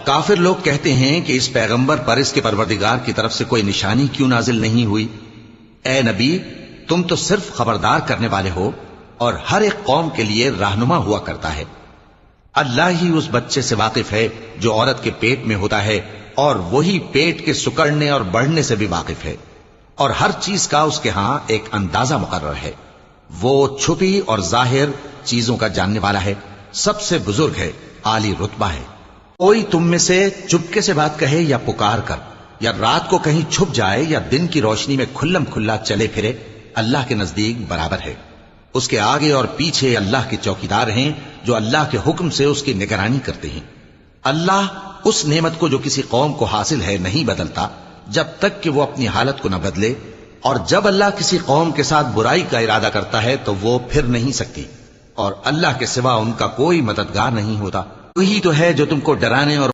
کافر لوگ کہتے ہیں کہ اس پیغمبر پر اس کے پروردگار کی طرف سے کوئی نشانی کیوں نازل نہیں ہوئی؟ اے نبی، تم تو صرف خبردار کرنے والے ہو اور ہر ایک قوم کے لیے رہنما ہوا کرتا ہے۔ اللہ ہی اس بچے سے واقف ہے جو عورت کے پیٹ میں ہوتا ہے، اور وہی پیٹ کے سکڑنے اور بڑھنے سے بھی واقف ہے، اور ہر چیز کا اس کے ہاں ایک اندازہ مقرر ہے۔ وہ چھپی اور ظاہر چیزوں کا جاننے والا ہے، سب سے بزرگ ہے، عالی رتبہ ہے۔ کوئی تم میں سے چپکے سے بات کہے یا پکار کر، یا رات کو کہیں چھپ جائے یا دن کی روشنی میں کھلم کھلا چلے پھرے، اللہ کے نزدیک برابر ہے۔ اس کے آگے اور پیچھے اللہ کے چوکیدار ہیں جو اللہ کے حکم سے اس کی نگرانی کرتے ہیں۔ اللہ اس نعمت کو جو کسی قوم کو حاصل ہے نہیں بدلتا جب تک کہ وہ اپنی حالت کو نہ بدلے، اور جب اللہ کسی قوم کے ساتھ برائی کا ارادہ کرتا ہے تو وہ پھر نہیں سکتی، اور اللہ کے سوا ان کا کوئی مددگار نہیں ہوتا۔ وہی تو ہے جو تم کو ڈرانے اور